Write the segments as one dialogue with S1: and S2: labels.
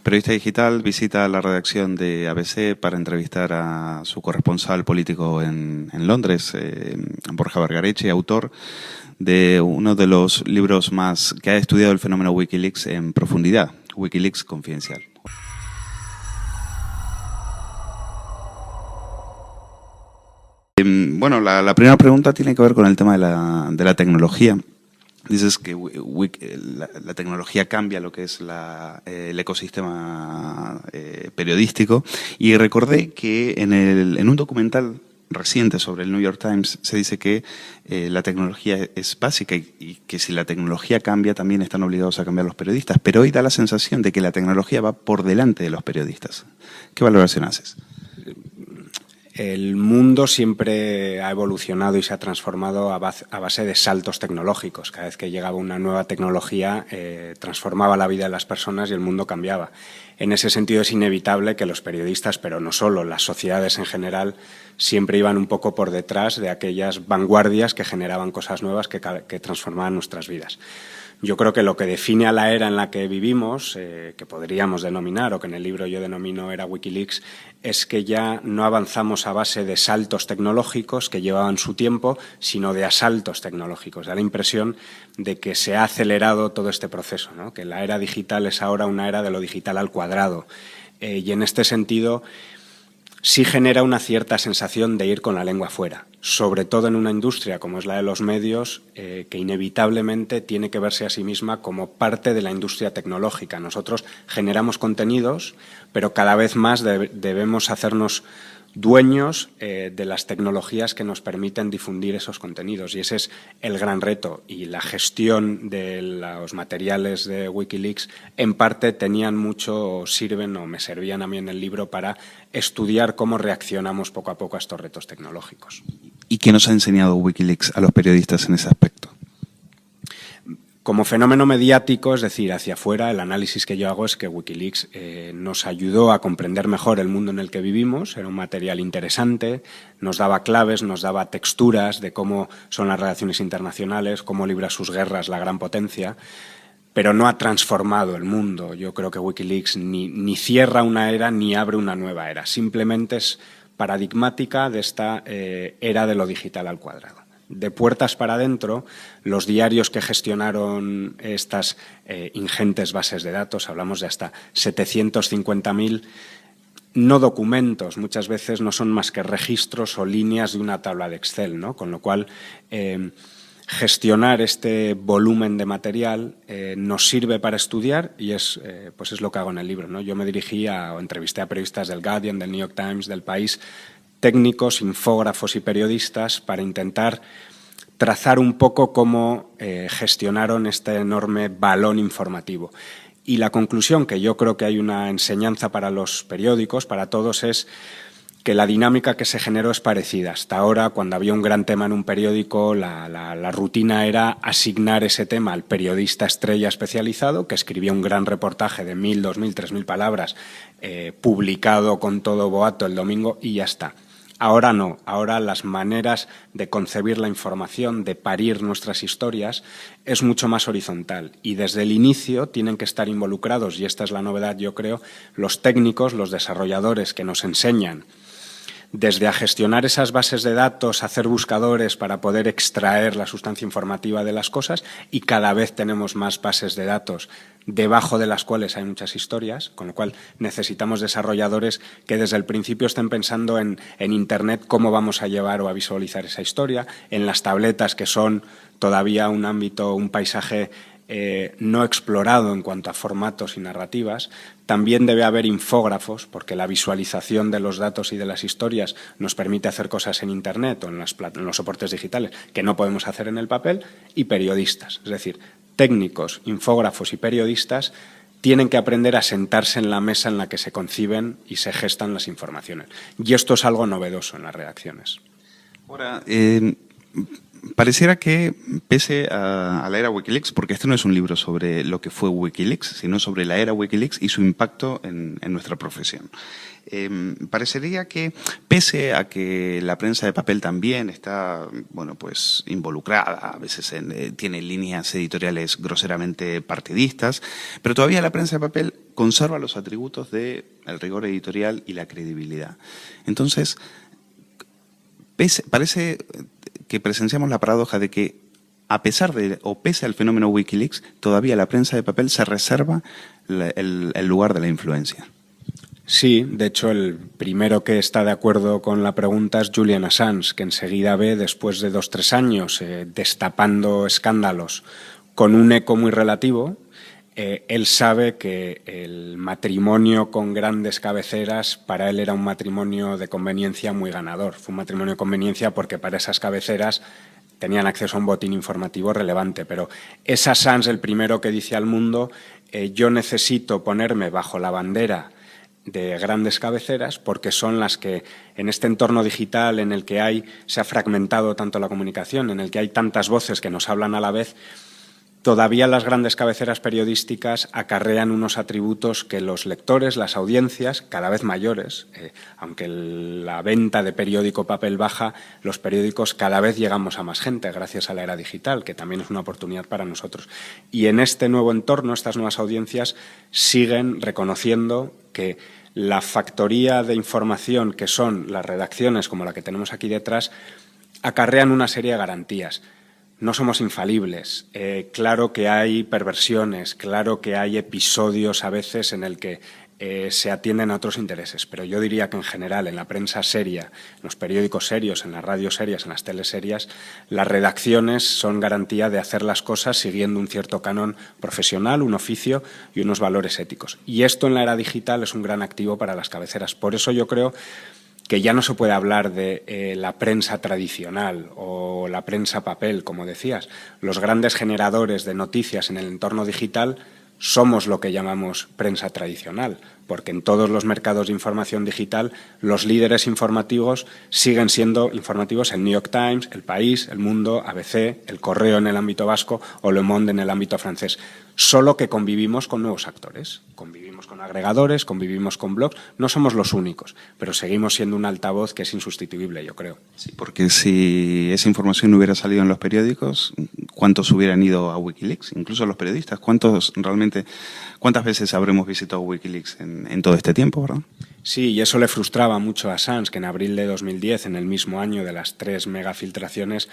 S1: Periodista digital visita la redacción de ABC para entrevistar a su corresponsal político en Londres, Borja Vergareche, autor de uno de los libros más que ha estudiado el fenómeno Wikileaks en profundidad, Wikileaks Confidencial. Bueno, la primera pregunta tiene que ver con el tema de la tecnología. Dices que la tecnología cambia lo que es el ecosistema periodístico, y recordé que en un documental reciente sobre el New York Times se dice que la tecnología es básica y que si la tecnología cambia también están obligados a cambiar los periodistas, pero hoy da la sensación de que la tecnología va por delante de los periodistas. ¿Qué valoración haces?
S2: El mundo siempre ha evolucionado y se ha transformado a base de saltos tecnológicos. Cada vez que llegaba una nueva tecnología, transformaba la vida de las personas y el mundo cambiaba. En ese sentido es inevitable que los periodistas, pero no solo, las sociedades en general, siempre iban un poco por detrás de aquellas vanguardias que generaban cosas nuevas que transformaban nuestras vidas. Yo creo que lo que define a la era en la que vivimos, que podríamos denominar, o que en el libro yo denomino era Wikileaks, es que ya no avanzamos a base de saltos tecnológicos que llevaban su tiempo, sino de asaltos tecnológicos. Da la impresión de que se ha acelerado todo este proceso, ¿no? Que la era digital es ahora una era de lo digital al cuadrado. Y en este sentido sí genera una cierta sensación de ir con la lengua fuera, sobre todo en una industria como es la de los medios, que inevitablemente tiene que verse a sí misma como parte de la industria tecnológica. Nosotros generamos contenidos, pero cada vez más debemos hacernos dueños de las tecnologías que nos permiten difundir esos contenidos, y ese es el gran reto. Y la gestión de los materiales de Wikileaks en parte tenían mucho, o sirven o me servían a mí en el libro para estudiar cómo reaccionamos poco a poco a estos retos tecnológicos.
S1: ¿Y qué nos ha enseñado Wikileaks a los periodistas en ese aspecto?
S2: Como fenómeno mediático, es decir, hacia afuera, el análisis que yo hago es que Wikileaks nos ayudó a comprender mejor el mundo en el que vivimos. Era un material interesante, nos daba claves, nos daba texturas de cómo son las relaciones internacionales, cómo libra sus guerras la gran potencia, pero no ha transformado el mundo. Yo creo que Wikileaks ni cierra una era ni abre una nueva era. Simplemente es paradigmática de esta era de lo digital al cuadrado. De puertas para adentro, los diarios que gestionaron estas ingentes bases de datos, hablamos de hasta 750.000, no documentos, muchas veces no son más que registros o líneas de una tabla de Excel, ¿no? Con lo cual, gestionar este volumen de material nos sirve para estudiar, y pues es lo que hago en el libro, ¿no? Yo me dirigí o entrevisté a periodistas del Guardian, del New York Times, del País, técnicos, infógrafos y periodistas, para intentar trazar un poco cómo gestionaron este enorme balón informativo. Y la conclusión, que yo creo que hay una enseñanza para los periódicos, para todos, es que la dinámica que se generó es parecida. Hasta ahora, cuando había un gran tema en un periódico, la rutina era asignar ese tema al periodista estrella especializado, que escribía un gran reportaje de 1.000, 2.000, 3.000 palabras, publicado con todo boato el domingo, y ya está. Ahora no, ahora las maneras de concebir la información, de parir nuestras historias, es mucho más horizontal, y desde el inicio tienen que estar involucrados, y esta es la novedad, yo creo, los técnicos, los desarrolladores que nos enseñan desde a gestionar esas bases de datos, hacer buscadores para poder extraer la sustancia informativa de las cosas, y cada vez tenemos más bases de datos debajo de las cuales hay muchas historias, con lo cual necesitamos desarrolladores que desde el principio estén pensando en Internet cómo vamos a llevar o a visualizar esa historia, en las tabletas, que son todavía un ámbito, un paisaje no explorado en cuanto a formatos y narrativas. También debe haber infógrafos, porque la visualización de los datos y de las historias nos permite hacer cosas en Internet o en los soportes digitales que no podemos hacer en el papel. Y periodistas, es decir, técnicos, infógrafos y periodistas tienen que aprender a sentarse en la mesa en la que se conciben y se gestan las informaciones. Y esto es algo novedoso en las redacciones.
S1: Ahora, pareciera que, pese a la era Wikileaks, porque este no es un libro sobre lo que fue Wikileaks, sino sobre la era Wikileaks y su impacto en nuestra profesión. Parecería que, pese a que la prensa de papel también está, bueno, pues involucrada, a veces tiene líneas editoriales groseramente partidistas, pero todavía la prensa de papel conserva los atributos del rigor editorial y la credibilidad. Entonces, parece que presenciamos la paradoja de que, a pesar de, o pese al fenómeno Wikileaks, todavía la prensa de papel se reserva el lugar de la influencia.
S2: Sí, de hecho, el primero que está de acuerdo con la pregunta es Julian Assange, que enseguida ve, después de 2 o 3 años destapando escándalos con un eco muy relativo, él sabe que el matrimonio con grandes cabeceras para él era un matrimonio de conveniencia muy ganador. Fue un matrimonio de conveniencia porque para esas cabeceras tenían acceso a un botín informativo relevante, pero es Assange el primero que dice al mundo yo necesito ponerme bajo la bandera de grandes cabeceras porque son las que en este entorno digital en el que se ha fragmentado tanto la comunicación, en el que hay tantas voces que nos hablan a la vez, todavía las grandes cabeceras periodísticas acarrean unos atributos que los lectores, las audiencias, cada vez mayores, aunque la venta de periódico papel baja, los periódicos cada vez llegamos a más gente gracias a la era digital, que también es una oportunidad para nosotros. Y en este nuevo entorno, estas nuevas audiencias siguen reconociendo que la factoría de información que son las redacciones, como la que tenemos aquí detrás, acarrean una serie de garantías. No somos infalibles. Claro que hay perversiones, claro que hay episodios a veces en el que se atienden a otros intereses, pero yo diría que en general en la prensa seria, en los periódicos serios, en las radios serias, en las teles serias, las redacciones son garantía de hacer las cosas siguiendo un cierto canon profesional, un oficio y unos valores éticos. Y esto en la era digital es un gran activo para las cabeceras. Por eso yo creo que ya no se puede hablar de la prensa tradicional o la prensa papel, como decías. Los grandes generadores de noticias en el entorno digital somos lo que llamamos prensa tradicional, porque en todos los mercados de información digital los líderes informativos siguen siendo informativos el New York Times, El País, El Mundo, ABC, El Correo en el ámbito vasco o Le Monde en el ámbito francés. Solo que convivimos con nuevos actores, convivimos con agregadores, convivimos con blogs, no somos los únicos, pero seguimos siendo un altavoz que es insustituible, yo creo.
S1: Sí, porque si esa información no hubiera salido en los periódicos, ¿cuántos hubieran ido a Wikileaks? Incluso los periodistas, ¿cuántas veces habremos visitado Wikileaks en todo este tiempo, verdad?
S2: Sí, y eso le frustraba mucho a Assange, que en abril de 2010, en el mismo año de las 3 megafiltraciones,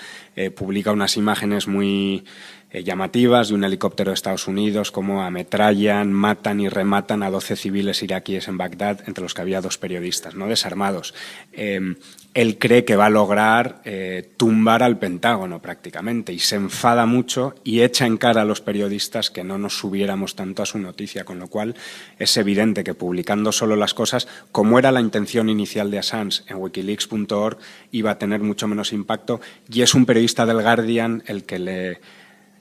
S2: publica unas imágenes muy llamativas de un helicóptero de Estados Unidos, como ametrallan, matan y rematan a 12 civiles iraquíes en Bagdad, entre los que había 2 periodistas, ¿no?, desarmados. Él cree que va a lograr tumbar al Pentágono prácticamente y se enfada mucho y echa en cara a los periodistas que no nos subiéramos tanto a su noticia, con lo cual es evidente que publicando solo las cosas, como era la intención inicial de Assange en wikileaks.org, iba a tener mucho menos impacto, y es un periodista del Guardian el que le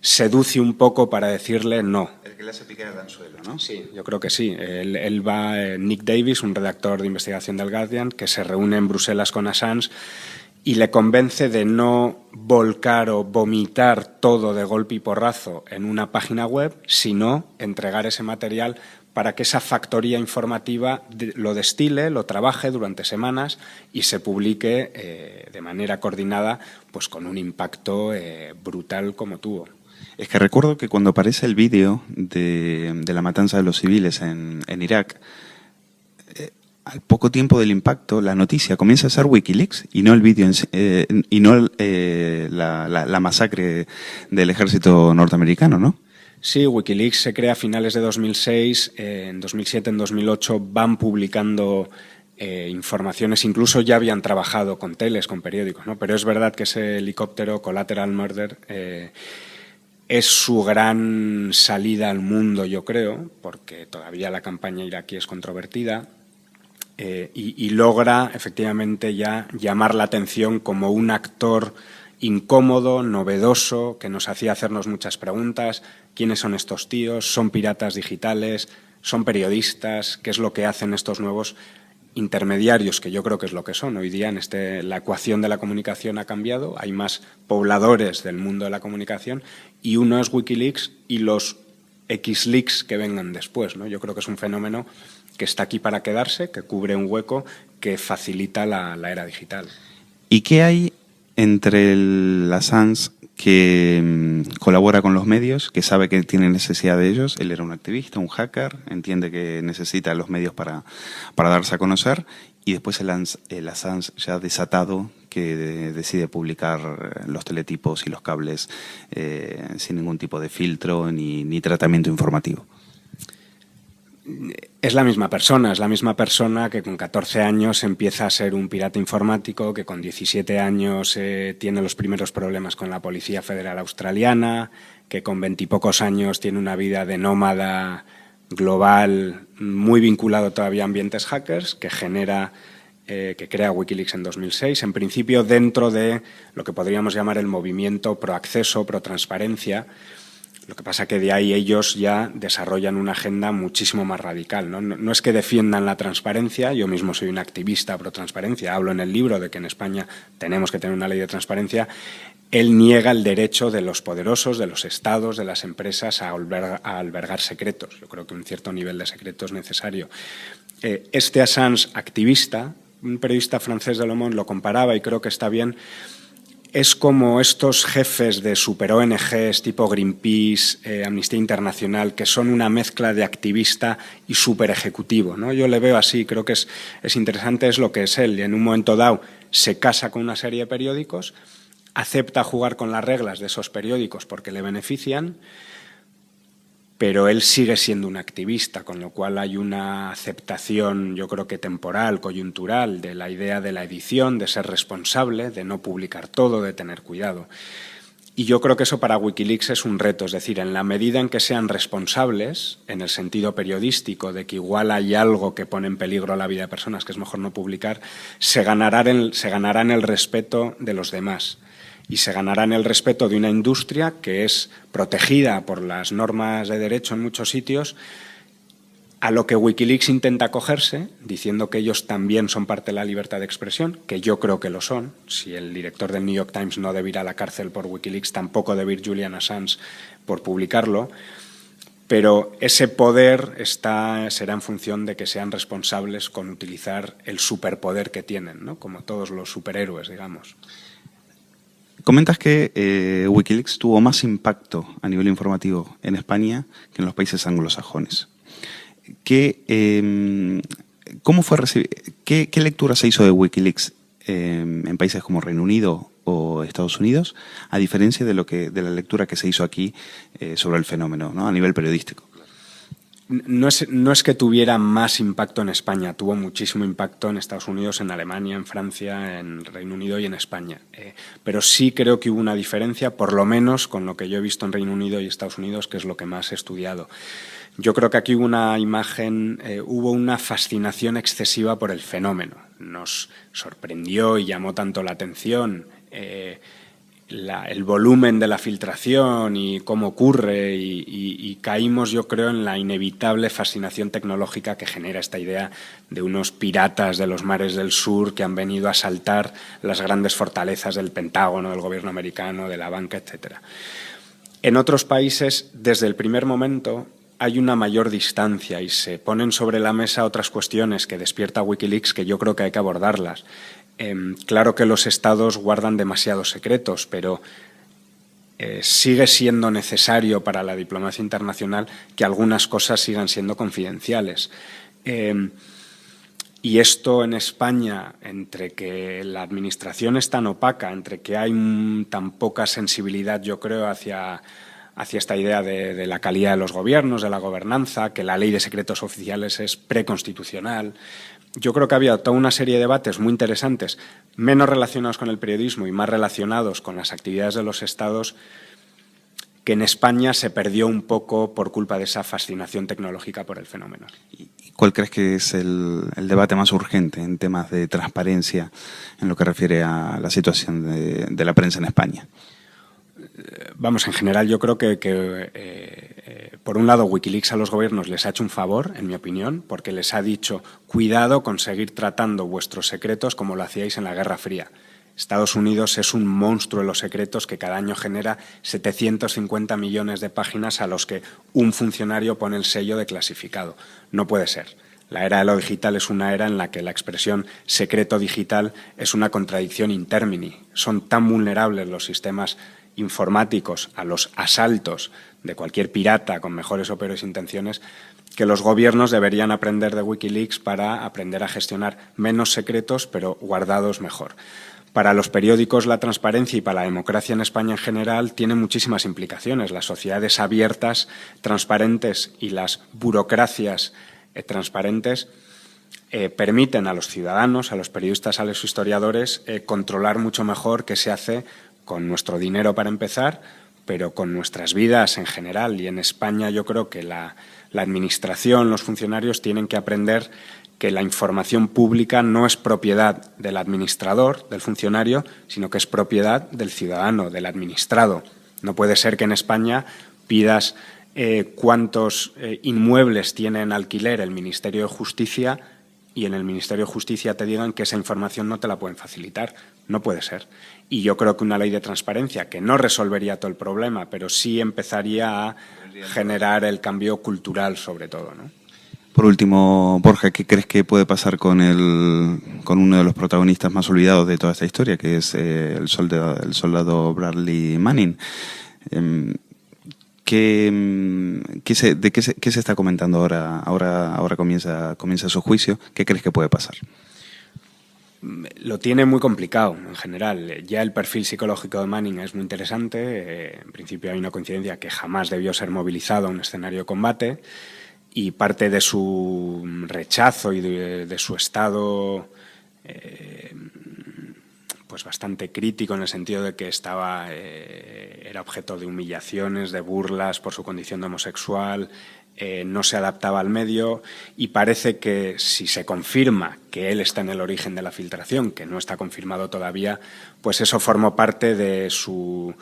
S2: seduce un poco para decirle no.
S1: El que le hace picar el anzuelo, ¿no?
S2: Sí, yo creo que sí. Él va, Nick Davis, un redactor de investigación del Guardian, que se reúne en Bruselas con Assange y le convence de no volcar o vomitar todo de golpe y porrazo en una página web, sino entregar ese material para que esa factoría informativa lo destile, lo trabaje durante semanas y se publique de manera coordinada, pues con un impacto brutal como tuvo.
S1: Es que recuerdo que cuando aparece el vídeo de la matanza de los civiles en Irak, al poco tiempo del impacto, la noticia comienza a ser Wikileaks y no el vídeo y no la masacre del ejército norteamericano, ¿no?
S2: Sí, Wikileaks se crea a finales de 2006, en 2007, en 2008 van publicando informaciones, incluso ya habían trabajado con teles, con periódicos, ¿no? Pero es verdad que ese helicóptero, Collateral Murder, es su gran salida al mundo, yo creo, porque todavía la campaña iraquí es controvertida, y logra efectivamente ya llamar la atención como un actor incómodo, novedoso, que nos hacía hacernos muchas preguntas. ¿Quiénes son estos tíos? ¿Son piratas digitales? ¿Son periodistas? ¿Qué es lo que hacen estos nuevos intermediarios, que yo creo que es lo que son. Hoy día la ecuación de la comunicación ha cambiado, hay más pobladores del mundo de la comunicación y uno es Wikileaks y los X-Leaks que vengan después, ¿no? Yo creo que es un fenómeno que está aquí para quedarse, que cubre un hueco, que facilita la era digital.
S1: ¿Y qué hay entre el Assange que colabora con los medios, que sabe que tiene necesidad de ellos? Él era un activista, un hacker, entiende que necesita los medios para darse a conocer, y después el Assange ya desatado, que decide publicar los teletipos y los cables sin ningún tipo de filtro ni tratamiento informativo.
S2: Es la misma persona que con 14 años empieza a ser un pirata informático, que con 17 años tiene los primeros problemas con la Policía Federal Australiana, que con 20 y pocos años tiene una vida de nómada global muy vinculado todavía a ambientes hackers, que crea Wikileaks en 2006, en principio dentro de lo que podríamos llamar el movimiento pro acceso, pro transparencia. Lo que pasa que de ahí ellos ya desarrollan una agenda muchísimo más radical, ¿no? No es que defiendan la transparencia, yo mismo soy un activista pro transparencia, hablo en el libro de que en España tenemos que tener una ley de transparencia. Él niega el derecho de los poderosos, de los estados, de las empresas a albergar secretos. Yo creo que un cierto nivel de secreto es necesario. Este Assange activista, un periodista francés de Le Monde lo comparaba y creo que está bien. Es como estos jefes de super ONGs tipo Greenpeace, Amnistía Internacional, que son una mezcla de activista y super ejecutivo, ¿no? Yo le veo así, creo que es interesante, es lo que es él. Y en un momento dado se casa con una serie de periódicos, acepta jugar con las reglas de esos periódicos porque le benefician, pero él sigue siendo un activista, con lo cual hay una aceptación, yo creo que temporal, coyuntural, de la idea de la edición, de ser responsable, de no publicar todo, de tener cuidado. Y yo creo que eso para Wikileaks es un reto, es decir, en la medida en que sean responsables, en el sentido periodístico, de que igual hay algo que pone en peligro la vida de personas que es mejor no publicar, se ganarán el respeto de los demás. Y se ganarán el respeto de una industria que es protegida por las normas de derecho en muchos sitios, a lo que Wikileaks intenta acogerse, diciendo que ellos también son parte de la libertad de expresión, que yo creo que lo son. Si el director del New York Times no debe ir a la cárcel por Wikileaks, tampoco debe ir Julian Assange por publicarlo. Pero ese poder será en función de que sean responsables con utilizar el superpoder que tienen, ¿no? Como todos los superhéroes, digamos.
S1: Comentas que Wikileaks tuvo más impacto a nivel informativo en España que en los países anglosajones. ¿Cómo fue qué lectura se hizo de Wikileaks en países como Reino Unido o Estados Unidos, a diferencia de la lectura que se hizo aquí sobre el fenómeno, ¿no? A nivel periodístico?
S2: No es que tuviera más impacto en España, tuvo muchísimo impacto en Estados Unidos, en Alemania, en Francia, en Reino Unido y en España. Pero sí creo que hubo una diferencia, por lo menos con lo que yo he visto en Reino Unido y Estados Unidos, que es lo que más he estudiado. Yo creo que aquí hubo una fascinación excesiva por el fenómeno. Nos sorprendió y llamó tanto la atención el volumen de la filtración y cómo ocurre y caímos, yo creo, en la inevitable fascinación tecnológica que genera esta idea de unos piratas de los mares del sur que han venido a asaltar las grandes fortalezas del Pentágono, del gobierno americano, de la banca, etcétera. En otros países, desde el primer momento, hay una mayor distancia y se ponen sobre la mesa otras cuestiones que despierta Wikileaks que yo creo que hay que abordarlas. Claro que los estados guardan demasiados secretos, pero sigue siendo necesario para la diplomacia internacional que algunas cosas sigan siendo confidenciales. Y esto en España, entre que la administración es tan opaca, entre que hay tan poca sensibilidad, yo creo, hacia esta idea de la calidad de los gobiernos, de la gobernanza, que la ley de secretos oficiales es preconstitucional. Yo creo que había toda una serie de debates muy interesantes, menos relacionados con el periodismo y más relacionados con las actividades de los estados, que en España se perdió un poco por culpa de esa fascinación tecnológica por el fenómeno.
S1: ¿Y cuál crees que es el debate más urgente en temas de transparencia en lo que refiere a la situación de la prensa en España?
S2: Vamos, en general yo creo que por un lado Wikileaks a los gobiernos les ha hecho un favor, en mi opinión, porque les ha dicho cuidado con seguir tratando vuestros secretos como lo hacíais en la Guerra Fría. Estados Unidos es un monstruo de los secretos que cada año genera 750 millones de páginas a los que un funcionario pone el sello de clasificado. No puede ser. La era de lo digital es una era en la que la expresión secreto digital es una contradicción in termini. Son tan vulnerables los sistemas informáticos a los asaltos de cualquier pirata con mejores o peores intenciones que los gobiernos deberían aprender de Wikileaks para aprender a gestionar menos secretos pero guardados mejor. Para los periódicos la transparencia y para la democracia en España en general tiene muchísimas implicaciones. Las sociedades abiertas, transparentes y las burocracias transparentes permiten a los ciudadanos, a los periodistas, a los historiadores controlar mucho mejor qué se hace con nuestro dinero para empezar, pero con nuestras vidas en general. Y en España yo creo que la administración, los funcionarios tienen que aprender que la información pública no es propiedad del administrador, del funcionario, sino que es propiedad del ciudadano, del administrado. No puede ser que en España pidas cuántos inmuebles tiene en alquiler el Ministerio de Justicia y en el Ministerio de Justicia te digan que esa información no te la pueden facilitar. No puede ser. Y yo creo que una ley de transparencia que no resolvería todo el problema, pero sí empezaría a generar el cambio cultural sobre todo, ¿no?
S1: Por último, Borja, ¿qué crees que puede pasar con uno de los protagonistas más olvidados de toda esta historia, que es el soldado Bradley Manning? ¿Qué se está comentando ahora? Ahora comienza su juicio. ¿Qué crees que puede pasar?
S2: Lo tiene muy complicado en general. Ya el perfil psicológico de Manning es muy interesante. En principio hay una coincidencia que jamás debió ser movilizado a un escenario de combate. Y parte de su rechazo y de su estado pues bastante crítico en el sentido de que era objeto de humillaciones, de burlas por su condición de homosexual, no se adaptaba al medio y parece que si se confirma que él está en el origen de la filtración, que no está confirmado todavía, pues eso formó parte de su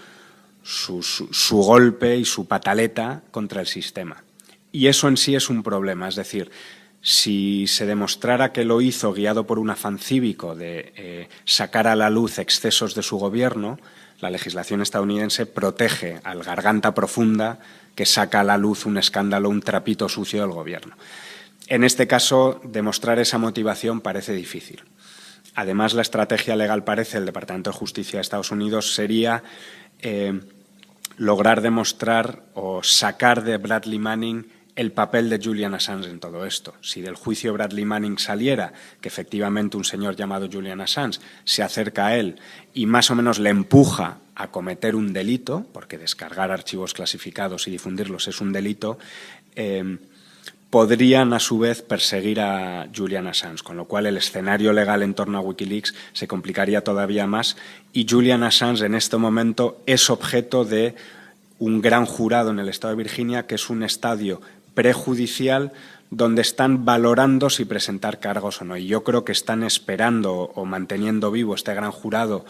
S2: golpe y su pataleta contra el sistema. Y eso en sí es un problema, es decir, si se demostrara que lo hizo guiado por un afán cívico de sacar a la luz excesos de su gobierno, la legislación estadounidense protege al garganta profunda que saca a la luz un escándalo, un trapito sucio del gobierno. En este caso, demostrar esa motivación parece difícil. Además, la estrategia legal, parece, el Departamento de Justicia de Estados Unidos sería lograr demostrar o sacar de Bradley Manning el papel de Julian Assange en todo esto. Si del juicio Bradley Manning saliera que efectivamente un señor llamado Julian Assange se acerca a él y más o menos le empuja a cometer un delito, porque descargar archivos clasificados y difundirlos es un delito, podrían a su vez perseguir a Julian Assange, con lo cual el escenario legal en torno a Wikileaks se complicaría todavía más y Julian Assange en este momento es objeto de un gran jurado en el estado de Virginia, que es un estadio prejudicial donde están valorando si presentar cargos o no. Y yo creo que están esperando o manteniendo vivo este gran jurado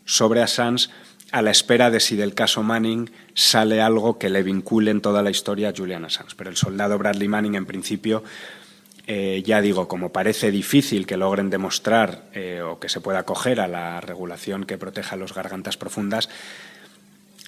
S2: sobre Assange a la espera de si del caso Manning sale algo que le vincule en toda la historia a Julian Assange. Pero el soldado Bradley Manning, en principio, ya digo, como parece difícil que logren demostrar o que se pueda acoger a la regulación que proteja a los gargantas profundas,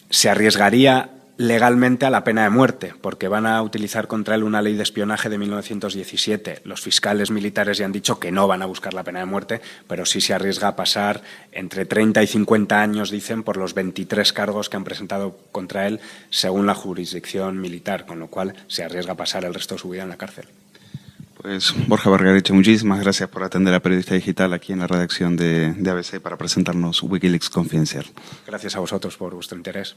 S2: se arriesgaría legalmente a la pena de muerte, porque van a utilizar contra él una ley de espionaje de 1917. Los fiscales militares ya han dicho que no van a buscar la pena de muerte, pero sí se arriesga a pasar entre 30 y 50 años, dicen, por los 23 cargos que han presentado contra él según la jurisdicción militar, con lo cual se arriesga a pasar el resto de su vida en la cárcel.
S1: Pues Borja Bargarich, muchísimas gracias por atender a Periodista Digital aquí en la redacción de ABC para presentarnos Wikileaks Confidencial.
S2: Gracias a vosotros por vuestro interés.